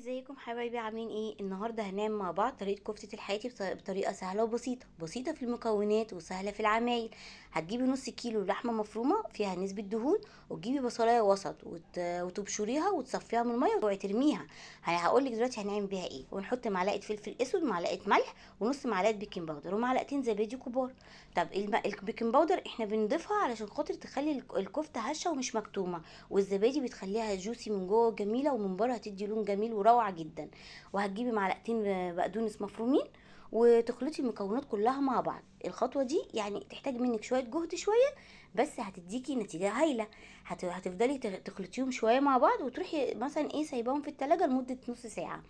ازيكم حبايبي؟ عاملين ايه؟ النهارده هنعمل مع بعض طريقه كفته الحياتي بطريقه سهله وبسيطه في المكونات وسهله في العمايل. هتجيبي نص كيلو لحمه مفرومه فيها نسبه دهون، وتجيبي بصلايه وسط وتبشريها وتصفيها من الميه وترميها. هقول لك دلوقتي هنعمل بيها ايه. ونحط معلقه فلفل اسود، معلقه ملح، ونص معلقه بيكنج باودر، ومعلقتين زبادي كبار. طب البيكنج باودر احنا بنضيفها علشان خاطر تخلي الكفته هشه ومش مكتومه، والزبادي بتخليها جوسي من جوه جميله، ومن بره هتدي لون جميل وروعه جدا. وهتجيبي معلقتين بقدونس مفرومين، وتخلطي المكونات كلها مع بعض. الخطوه دي يعني تحتاج منك شويه جهد شويه، بس هتديكي نتيجه هايله. هتفضلي تخلطيهم شويه مع بعض، وتروحي مثلا ايه سايباهم في التلاجة لمده نص ساعه.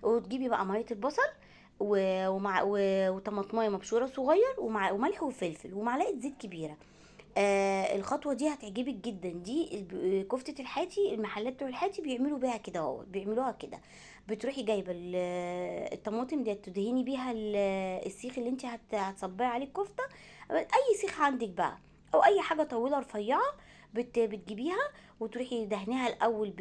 وتجيبي بقى ميه البصل وطماطمايه مبشوره صغير، وملح وفلفل ومعلقه زيت كبيره. الخطوه دي هتعجبك جدا. دي كفته الحاتي، المحلات بتوع الحاتي بيعملوا بيها كده اهو، بيعملوها كده. بتروحي جايبه الطماطم دي تدهني بيها السيخ اللي انت هتصبعي عليه الكفته. اي سيخ عندك بقى، او اي حاجه طويله رفيعه، بتجيبيها وتروحي دهنيها الاول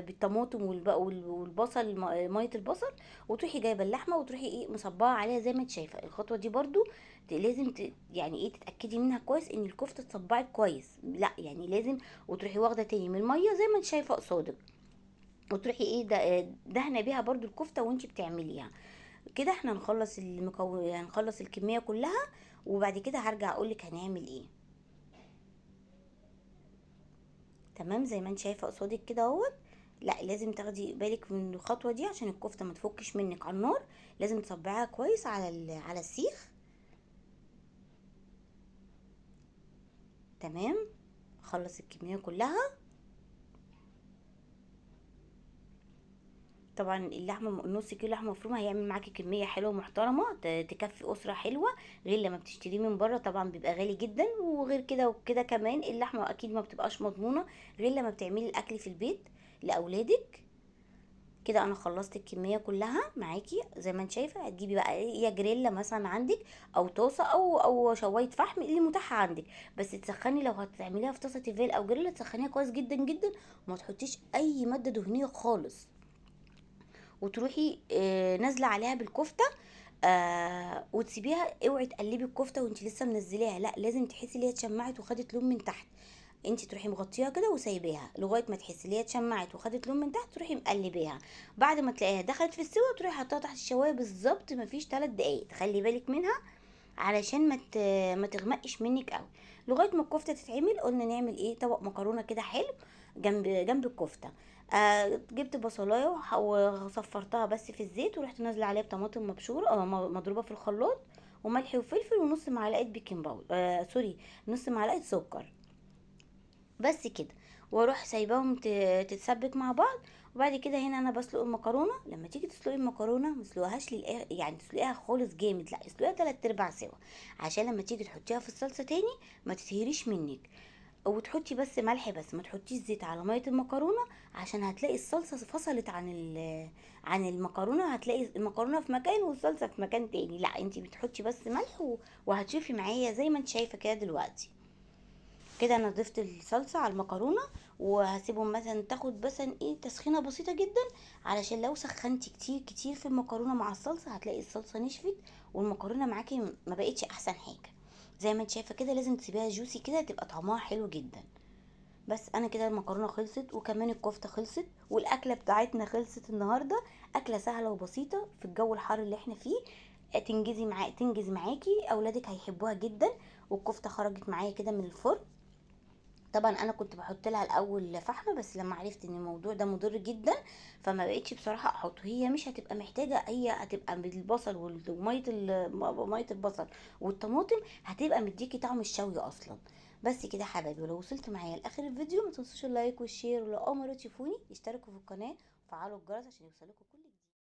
بالطماطم والبصل، ميه البصل. وتروحي جايبه اللحمه وتروحي ايه مصبعه عليها زي ما انت شايفه. الخطوه دي برضو لازم يعني ايه تتاكدي منها كويس ان الكفته اتصبعت كويس، لا يعني لازم. وتروحي واخده تاني من الميه زي ما انت شايفه قصادك، وتروحي ايه دهنه بيها برضو الكفته وانت بتعمليها. كده احنا هنخلص الكميه كلها، وبعد كده هرجع اقولك هنعمل ايه. تمام زي ما انت شايفه قصادك كده اهوت. لا لازم تاخدي بالك من الخطوه دي عشان الكفته ما تفكش منك على النار. لازم تصبعيها كويس على السيخ. تمام. خلص الكميه كلها. طبعا اللحمه نص كيلو لحمه مفرومه هيعمل معاكي كميه حلوه محترمه تكفي اسره حلوه، غير لما بتشتريه من بره طبعا بيبقى غالي جدا. وغير كده وكده كمان اللحمه اكيد ما بتبقاش مضمونه غير لما بتعملي الاكل في البيت لاولادك. كده انا خلصت الكميه كلها معاكي زي ما انت شايفه. هتجيبي بقى ايه، يا جريلا مثلا عندك، او طاسه، او شوايه فحم اللي متاحه عندك. بس تسخني لو هتعمليها في طاسه تيفال او جريلا، تسخنيها كويس جدا جدا، وما تحطيش اي ماده دهنيه خالص. وتروحي نازله عليها بالكفته. وتسيبيها. اوعي تقلبي الكفته وانت لسه منزلاها، لا لازم تحسي ان هي اتشمعت وخدت لون من تحت. انت تروحي مغطيها كده وسايباها لغايه ما تحسي ان هي اتشمعت وخدت لون من تحت، تروحي مقلباها. بعد ما تلاقيها دخلت في السوا تروحي حطها تحت الشوايه بالظبط مفيش 3 دقايق. تخلي بالك منها علشان ما تغمقش منك قوي. لغايه ما الكفته تتعمل قلنا نعمل ايه، طبق مكرونه كده حلو جنب الكفته. جبت بصلايه وصفرتها بس في الزيت، ورحت نازله عليها بطماطم مبشوره او مضروبه في الخلاط، وملح وفلفل، ونص معلقه بيكنج باودر، سوري، نص معلقه سكر. بس كده. واروح سايباهم تتسبك مع بعض. وبعد كده هنا انا بسلق المكرونه. لما تيجي تسلقي المكرونه ما تسلقيهاش يعني تسلقيها خالص جامد، لا اسلقيها 3/4 سوا، عشان لما تيجي تحطيها في الصلصه تاني ما تتهريش منك. وتحطي بس ملح بس، ما تحطيش زيت على ميه المكرونه، عشان هتلاقي الصلصه فصلت عن المكرونه. هتلاقي المكرونه في مكان والصلصه في مكان تاني. لا انتي بتحطي بس ملح وهتشوفي معايا زي ما انت شايفه كده دلوقتي. كده انا ضفت الصلصه على المكرونه، وهسيبهم مثلا تاخد مثلا ايه تسخينه بسيطه جدا، علشان لو سخنتي كتير كتير في المكرونه مع الصلصه هتلاقي الصلصه نشفت، والمكرونه معاكي ما بقتش احسن حاجه. زي ما انت شايفه كده لازم تسيبيها جوسي كده تبقى طعمها حلو جدا. بس انا كده المكرونه خلصت، وكمان الكفته خلصت، والاكله بتاعتنا خلصت النهارده. اكله سهله وبسيطه في الجو الحار اللي احنا فيه. تنجز معاكي، اولادك هيحبوها جدا. والكفته خرجت معايا كده من الفرن. طبعا انا كنت بحط لها الاول فحمه، بس لما عرفت ان الموضوع ده مضر جدا فما بقتش بصراحه احط. هي مش هتبقى محتاجه، هي هتبقى بالبصل ميه البصل والطماطم هتبقى مديكي طعم الشوي اصلا. بس كده حبايبي، ولو وصلت معايا لاخر الفيديو ما تنسوش اللايك والشير، ولو اول مره تشوفوني اشتركوا في القناه وفعلوا الجرس عشان يوصلكوا